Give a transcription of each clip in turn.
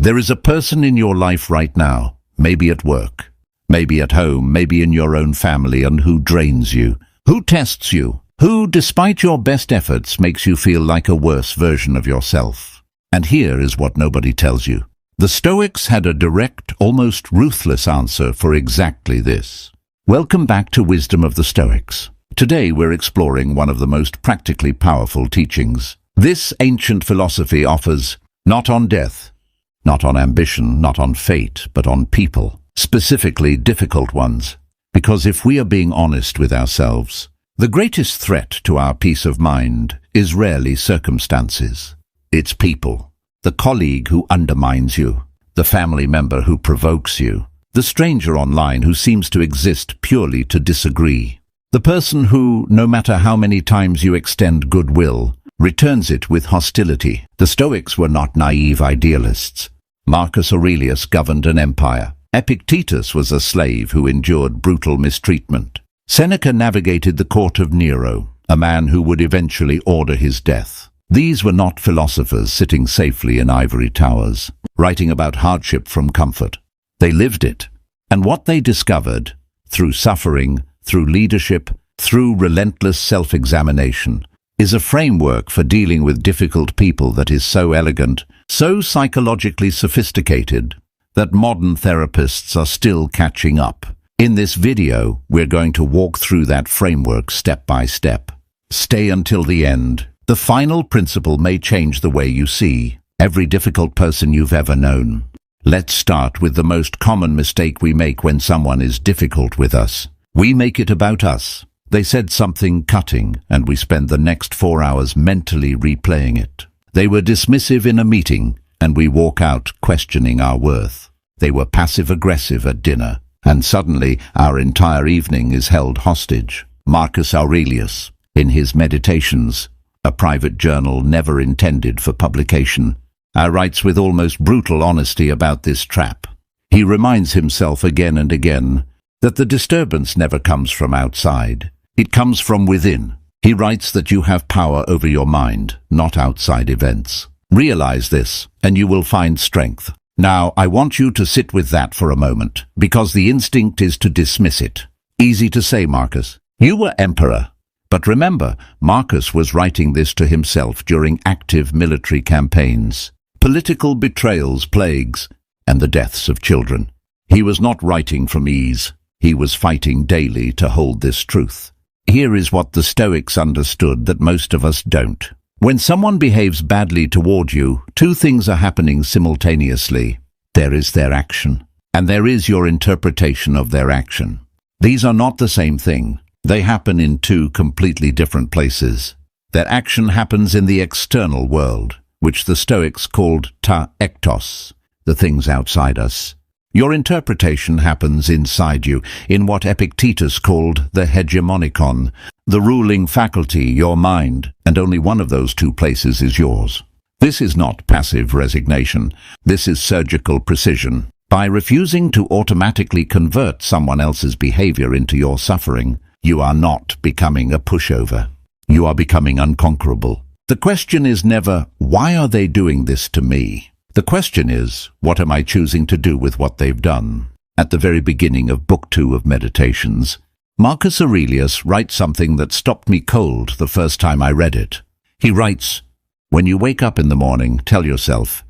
There is a person in your life right now, maybe at work, maybe at home, maybe in your own family, and who drains you, who tests you, who, despite your best efforts, makes you feel like a worse version of yourself. And here is what nobody tells you. The Stoics had a direct, almost ruthless answer for exactly this. Welcome back to Wisdom of the Stoics. Today we're exploring one of the most practically powerful teachings. This ancient philosophy offers not on death, not on ambition, not on fate, but on people, specifically difficult ones. Because if we are being honest with ourselves, the greatest threat to our peace of mind is rarely circumstances. It's people. The colleague who undermines you, the family member who provokes you, the stranger online who seems to exist purely to disagree, the person who, no matter how many times you extend goodwill, returns it with hostility. The Stoics were not naive idealists. Marcus Aurelius governed an empire. Epictetus was a slave who endured brutal mistreatment. Seneca navigated the court of Nero, a man who would eventually order his death. These were not philosophers sitting safely in ivory towers, writing about hardship from comfort. They lived it, and what they discovered, through suffering, through leadership, through relentless self-examination, is a framework for dealing with difficult people that is so elegant, so psychologically sophisticated, that modern therapists are still catching up. In this video, we're going to walk through that framework step by step. Stay until the end. The final principle may change the way you see every difficult person you've ever known. Let's start with the most common mistake we make when someone is difficult with us. We make it about us. They said something cutting, and we spend the next 4 hours mentally replaying it. They were dismissive in a meeting, and we walk out questioning our worth. They were passive-aggressive at dinner, and suddenly our entire evening is held hostage. Marcus Aurelius, in his Meditations, a private journal never intended for publication, writes with almost brutal honesty about this trap. He reminds himself again and again that the disturbance never comes from outside. It comes from within. He writes that you have power over your mind, not outside events. Realize this, and you will find strength. Now, I want you to sit with that for a moment, because the instinct is to dismiss it. Easy to say, Marcus. You were emperor. But remember, Marcus was writing this to himself during active military campaigns, political betrayals, plagues, and the deaths of children. He was not writing from ease. He was fighting daily to hold this truth. Here is what the Stoics understood that most of us don't. When someone behaves badly toward you, two things are happening simultaneously. There is their action, and there is your interpretation of their action. These are not the same thing. They happen in two completely different places. Their action happens in the external world, which the Stoics called ta ektos, the things outside us. Your interpretation happens inside you, in what Epictetus called the hegemonikon, the ruling faculty, your mind, and only one of those two places is yours. This is not passive resignation. This is surgical precision. By refusing to automatically convert someone else's behavior into your suffering, you are not becoming a pushover. You are becoming unconquerable. The question is never, why are they doing this to me? The question is, what am I choosing to do with what they've done? At the very beginning of Book 2 of Meditations, Marcus Aurelius writes something that stopped me cold the first time I read it. He writes, when you wake up in the morning, tell yourself,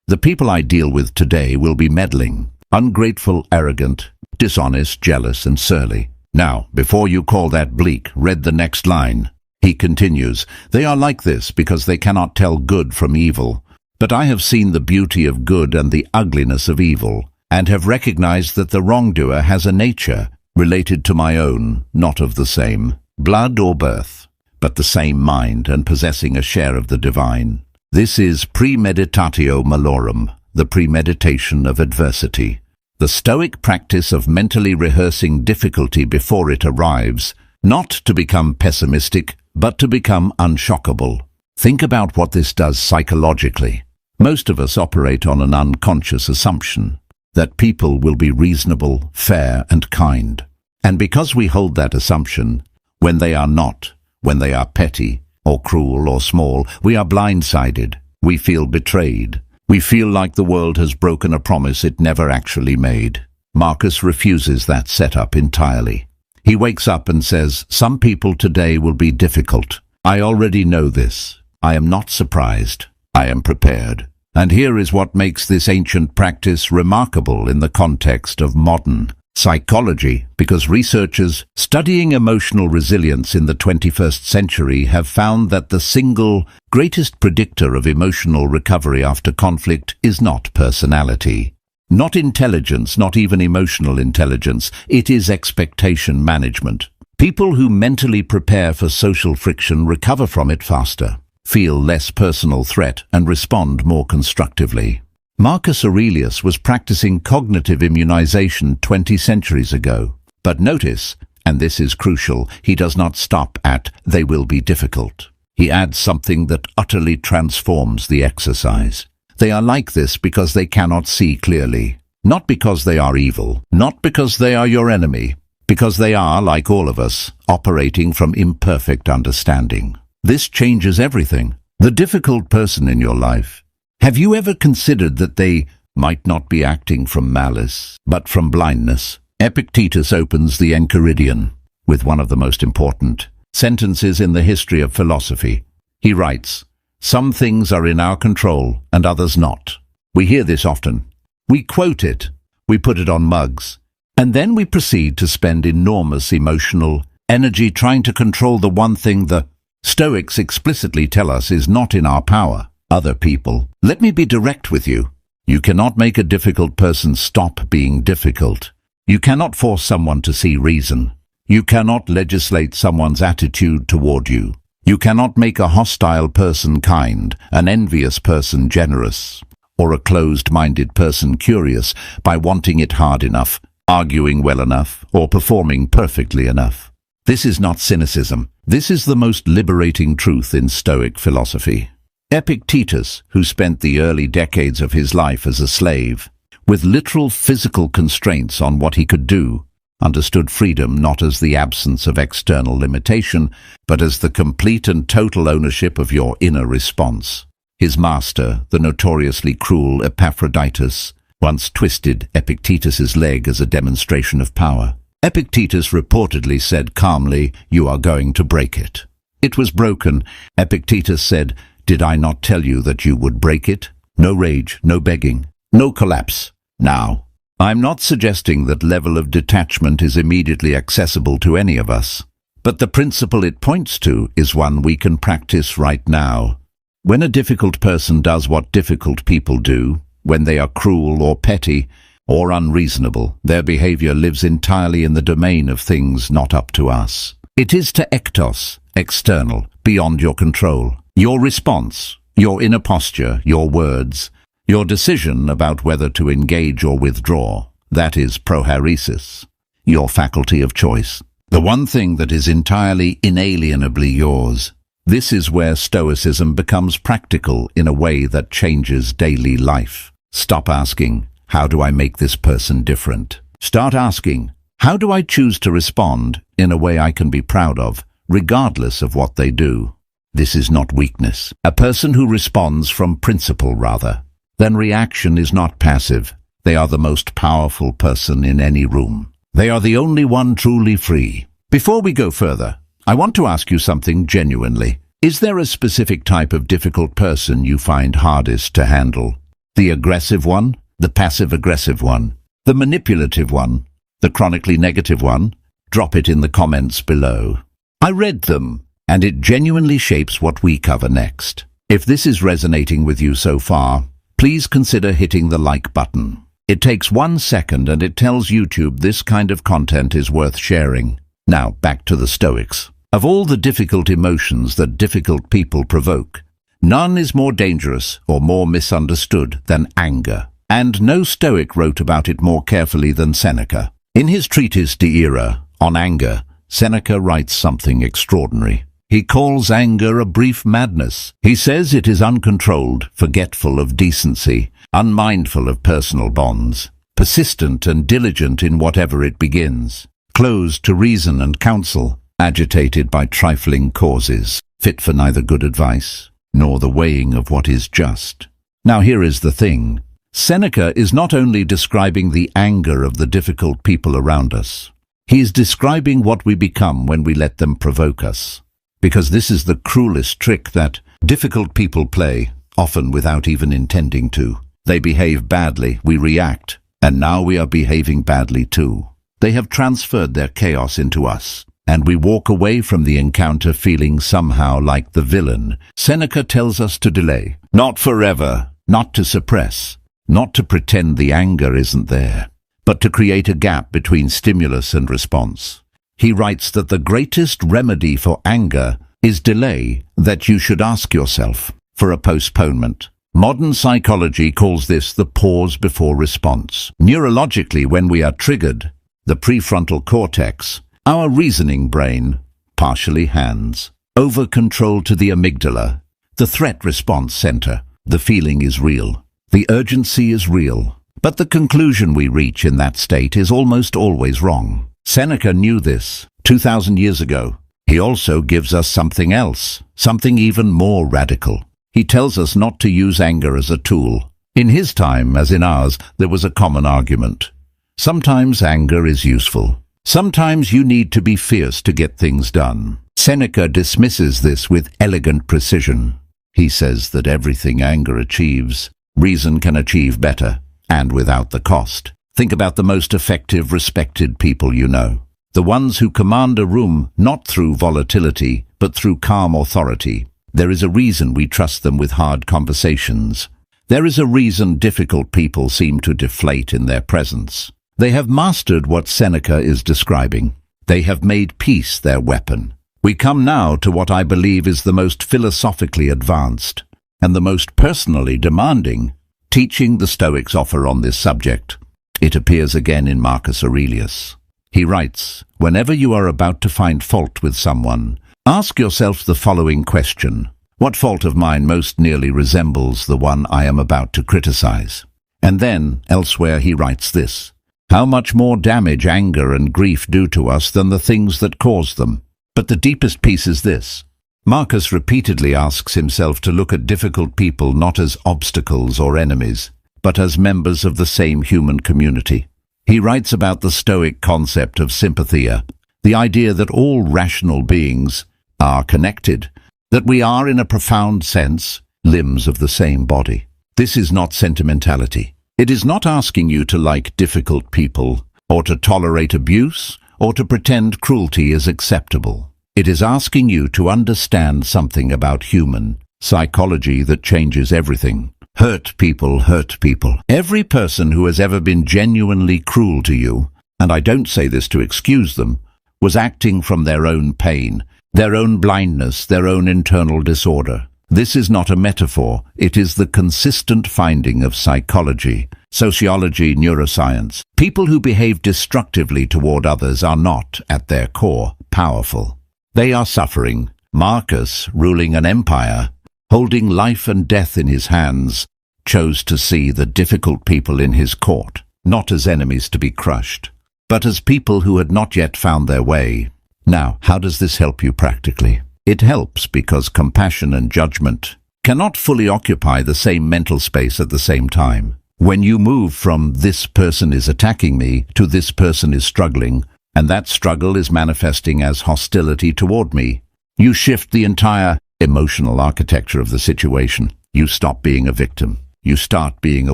the people I deal with today will be meddling, ungrateful, arrogant, dishonest, jealous, and surly. Now, before you call that bleak, read the next line. He continues, they are like this because they cannot tell good from evil. But I have seen the beauty of good and the ugliness of evil, and have recognized that the wrongdoer has a nature related to my own, not of the same blood or birth, but the same mind and possessing a share of the divine. This is premeditatio malorum, the premeditation of adversity. The Stoic practice of mentally rehearsing difficulty before it arrives, not to become pessimistic, but to become unshockable. Think about what this does psychologically. Most of us operate on an unconscious assumption that people will be reasonable, fair, and kind. And because we hold that assumption, when they are not, when they are petty, or cruel, or small, we are blindsided. We feel betrayed. We feel like the world has broken a promise it never actually made. Marcus refuses that setup entirely. He wakes up and says, "Some people today will be difficult. I already know this. I am not surprised. I am prepared." And here is what makes this ancient practice remarkable in the context of modern psychology, because researchers studying emotional resilience in the 21st century have found that the single greatest predictor of emotional recovery after conflict is not personality, not intelligence, not even emotional intelligence. It is expectation management. People who mentally prepare for social friction recover from it faster, feel less personal threat, and respond more constructively. Marcus Aurelius was practicing cognitive immunization 20 centuries ago. But notice, and this is crucial, he does not stop at "they will be difficult." He adds something that utterly transforms the exercise. They are like this because they cannot see clearly, not because they are evil, not because they are your enemy, because they are, like all of us, operating from imperfect understanding. This changes everything. The difficult person in your life. Have you ever considered that they might not be acting from malice, but from blindness? Epictetus opens the Enchiridion with one of the most important sentences in the history of philosophy. He writes, "Some things are in our control and others not." We hear this often. We quote it, we put it on mugs, and then we proceed to spend enormous emotional energy trying to control the one thing the Stoics explicitly tell us is not in our power: other people. Let me be direct with you. You cannot make a difficult person stop being difficult. You cannot force someone to see reason. You cannot legislate someone's attitude toward you. You cannot make a hostile person kind, an envious person generous, or a closed-minded person curious by wanting it hard enough, arguing well enough, or performing perfectly enough. This is not cynicism. This is the most liberating truth in Stoic philosophy. Epictetus, who spent the early decades of his life as a slave, with literal physical constraints on what he could do, understood freedom not as the absence of external limitation, but as the complete and total ownership of your inner response. His master, the notoriously cruel Epictetus, once twisted Epictetus's leg as a demonstration of power. Epictetus reportedly said calmly, "You are going to break it." It was broken. Epictetus said, "Did I not tell you that you would break it?" No rage, no begging, no collapse. Now, I'm not suggesting that level of detachment is immediately accessible to any of us, but the principle it points to is one we can practice right now. When a difficult person does what difficult people do, when they are cruel or petty or unreasonable, their behavior lives entirely in the domain of things not up to us. It is to ektos, external, beyond your control. Your response, your inner posture, your words, your decision about whether to engage or withdraw, that is prohairesis, your faculty of choice. The one thing that is entirely inalienably yours. This is where Stoicism becomes practical in a way that changes daily life. Stop asking, "How do I make this person different?" Start asking, "How do I choose to respond in a way I can be proud of, regardless of what they do?" This is not weakness. A person who responds from principle rather than reaction is not passive. They are the most powerful person in any room. They are the only one truly free. Before we go further, I want to ask you something genuinely. Is there a specific type of difficult person you find hardest to handle? The aggressive one? The passive-aggressive one? The manipulative one? The chronically negative one? Drop it in the comments below. I read them, and it genuinely shapes what we cover next. If this is resonating with you so far, please consider hitting the like button. It takes 1 second and it tells YouTube this kind of content is worth sharing. Now, back to the Stoics. Of all the difficult emotions that difficult people provoke, none is more dangerous or more misunderstood than anger. And no Stoic wrote about it more carefully than Seneca. In his treatise De Ira, on anger, Seneca writes something extraordinary. He calls anger a brief madness. He says it is uncontrolled, forgetful of decency, unmindful of personal bonds, persistent and diligent in whatever it begins, closed to reason and counsel, agitated by trifling causes, fit for neither good advice nor the weighing of what is just. Now here is the thing. Seneca is not only describing the anger of the difficult people around us. He is describing what we become when we let them provoke us. Because this is the cruelest trick that difficult people play, often without even intending to. They behave badly, we react, and now we are behaving badly too. They have transferred their chaos into us, and we walk away from the encounter feeling somehow like the villain. Seneca tells us to delay, not forever, not to suppress, not to pretend the anger isn't there, but to create a gap between stimulus and response. He writes that the greatest remedy for anger is delay, that you should ask yourself for a postponement. Modern psychology calls this the pause before response. Neurologically, when we are triggered, the prefrontal cortex, our reasoning brain, partially hands over control to the amygdala, the threat response center. The feeling is real. The urgency is real. But the conclusion we reach in that state is almost always wrong. Seneca knew this 2,000 years ago. He also gives us something else, something even more radical. He tells us not to use anger as a tool. In his time, as in ours, there was a common argument. Sometimes anger is useful. Sometimes you need to be fierce to get things done. Seneca dismisses this with elegant precision. He says that everything anger achieves, reason can achieve better, and without the cost. Think about the most effective, respected people you know. The ones who command a room not through volatility, but through calm authority. There is a reason we trust them with hard conversations. There is a reason difficult people seem to deflate in their presence. They have mastered what Seneca is describing. They have made peace their weapon. We come now to what I believe is the most philosophically advanced and the most personally demanding teaching the Stoics offer on this subject. It appears again in Marcus Aurelius. He writes, "Whenever you are about to find fault with someone, ask yourself the following question. What fault of mine most nearly resembles the one I am about to criticize?" And then, elsewhere, he writes this, "How much more damage anger and grief do to us than the things that cause them?" But the deepest piece is this. Marcus repeatedly asks himself to look at difficult people not as obstacles or enemies, but as members of the same human community. He writes about the Stoic concept of sympathia, the idea that all rational beings are connected, that we are, in a profound sense, limbs of the same body. This is not sentimentality. It is not asking you to like difficult people, or to tolerate abuse, or to pretend cruelty is acceptable. It is asking you to understand something about human psychology that changes everything. Hurt people hurt people. Every person who has ever been genuinely cruel to you, and I don't say this to excuse them, was acting from their own pain, their own blindness, their own internal disorder. This is not a metaphor. It is the consistent finding of psychology, sociology, neuroscience. People who behave destructively toward others are not, at their core, powerful. They are suffering. Marcus, ruling an empire, holding life and death in his hands, chose to see the difficult people in his court, not as enemies to be crushed, but as people who had not yet found their way. Now, how does this help you practically? It helps because compassion and judgment cannot fully occupy the same mental space at the same time. When you move from "this person is attacking me" to "this person is struggling," and that struggle is manifesting as hostility toward me, you shift the entire emotional architecture of the situation. You stop being a victim. You start being a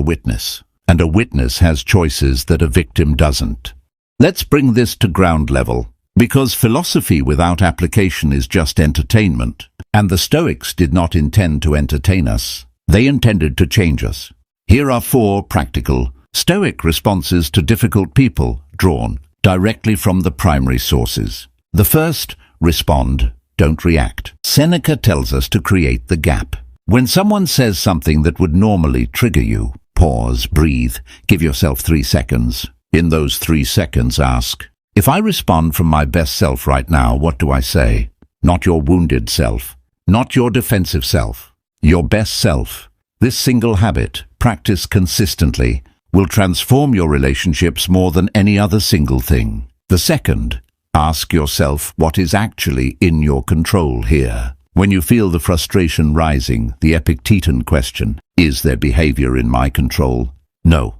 witness. And a witness has choices that a victim doesn't. Let's bring this to ground level, because philosophy without application is just entertainment, and the Stoics did not intend to entertain us. They intended to change us. Here are 4 practical Stoic responses to difficult people, drawn directly from the primary sources. The first, respond, don't react. Seneca tells us to create the gap. When someone says something that would normally trigger you, pause, breathe, give yourself 3 seconds. In those 3 seconds, ask, if I respond from my best self right now, what do I say? Not your wounded self, not your defensive self, your best self. This single habit, practiced consistently, will transform your relationships more than any other single thing. The second, ask yourself what is actually in your control here. When you feel the frustration rising, the Epictetan question, is their behavior in my control? No.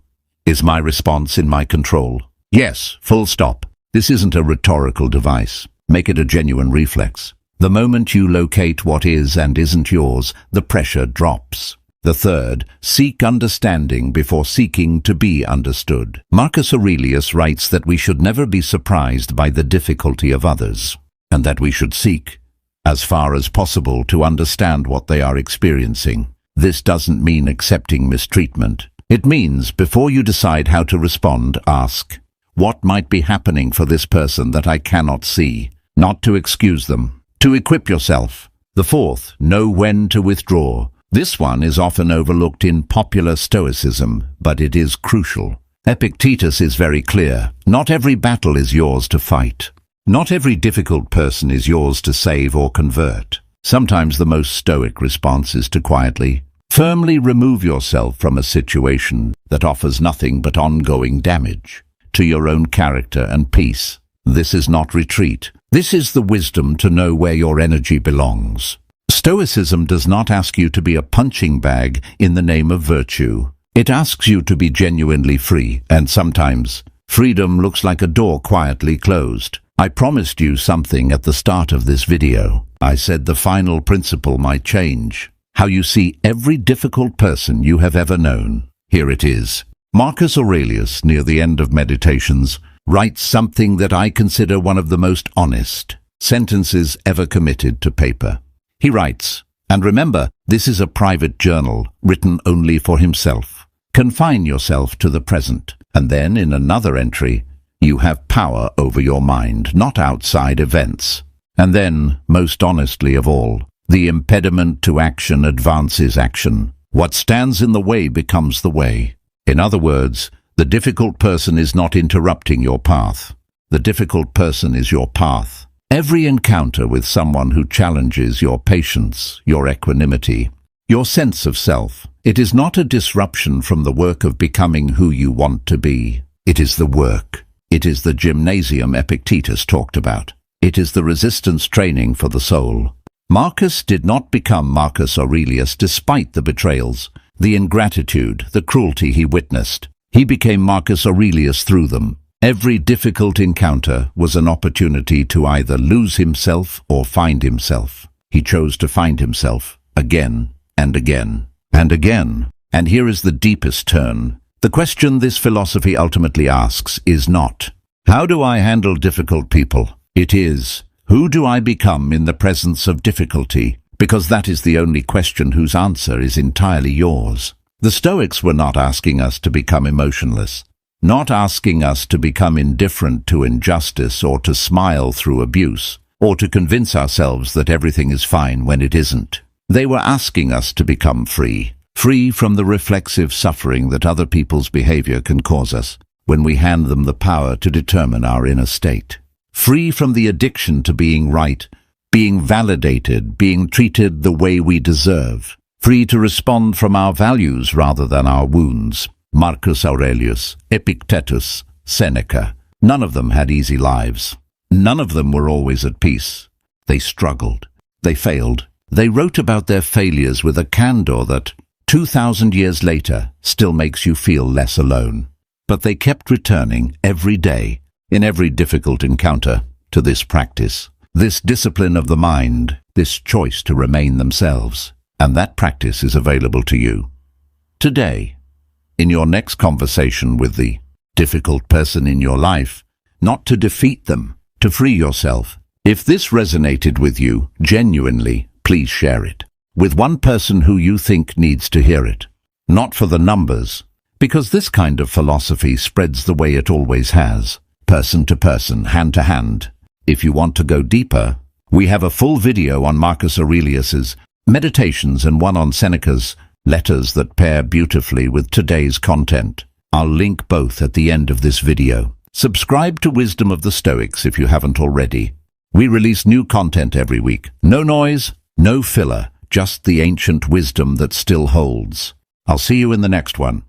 Is my response in my control? Yes, full stop. This isn't a rhetorical device. Make it a genuine reflex. The moment you locate what is and isn't yours, the pressure drops. The third, seek understanding before seeking to be understood. Marcus Aurelius writes that we should never be surprised by the difficulty of others, and that we should seek, as far as possible, to understand what they are experiencing. This doesn't mean accepting mistreatment. It means, before you decide how to respond, ask, what might be happening for this person that I cannot see? Not to excuse them, to equip yourself. The fourth, know when to withdraw. This one is often overlooked in popular Stoicism, but it is crucial. Epictetus is very clear. Not every battle is yours to fight. Not every difficult person is yours to save or convert. Sometimes the most stoic response is to quietly, firmly remove yourself from a situation that offers nothing but ongoing damage to your own character and peace. This is not retreat. This is the wisdom to know where your energy belongs. Stoicism does not ask you to be a punching bag in the name of virtue. It asks you to be genuinely free, and sometimes freedom looks like a door quietly closed. I promised you something at the start of this video. I said the final principle might change how you see every difficult person you have ever known. Here it is. Marcus Aurelius, near the end of Meditations, writes something that I consider one of the most honest sentences ever committed to paper. He writes, and remember, this is a private journal written only for himself. Confine yourself to the present, and then in another entry, you have power over your mind, not outside events. And then, most honestly of all, the impediment to action advances action. What stands in the way becomes the way. In other words, the difficult person is not interrupting your path. The difficult person is your path. Every encounter with someone who challenges your patience, your equanimity, your sense of self, it is not a disruption from the work of becoming who you want to be. It is the work. It is the gymnasium Epictetus talked about. It is the resistance training for the soul. Marcus did not become Marcus Aurelius despite the betrayals, the ingratitude, the cruelty he witnessed. He became Marcus Aurelius through them. Every difficult encounter was an opportunity to either lose himself or find himself. He chose to find himself again and again and again. And here is the deepest turn. The question this philosophy ultimately asks is not, how do I handle difficult people? It is, who do I become in the presence of difficulty? Because that is the only question whose answer is entirely yours. The Stoics were not asking us to become emotionless, not asking us to become indifferent to injustice or to smile through abuse, or to convince ourselves that everything is fine when it isn't. They were asking us to become free, free from the reflexive suffering that other people's behavior can cause us when we hand them the power to determine our inner state. Free from the addiction to being right, being validated, being treated the way we deserve. Free to respond from our values rather than our wounds. Marcus Aurelius, Epictetus, Seneca. None of them had easy lives. None of them were always at peace. They struggled. They failed. They wrote about their failures with a candor that, 2,000 years later, still makes you feel less alone. But they kept returning every day, in every difficult encounter, to this practice, this discipline of the mind, this choice to remain themselves. And that practice is available to you today. In your next conversation with the difficult person in your life, not to defeat them, to free yourself. If this resonated with you, genuinely, please share it with one person who you think needs to hear it. Not for the numbers, because this kind of philosophy spreads the way it always has, person to person, hand to hand. If you want to go deeper, we have a full video on Marcus Aurelius's Meditations and one on Seneca's Letters that pair beautifully with today's content. I'll link both at the end of this video. Subscribe to Wisdom of the Stoics if you haven't already. We release new content every week. No noise, no filler, just the ancient wisdom that still holds. I'll see you in the next one.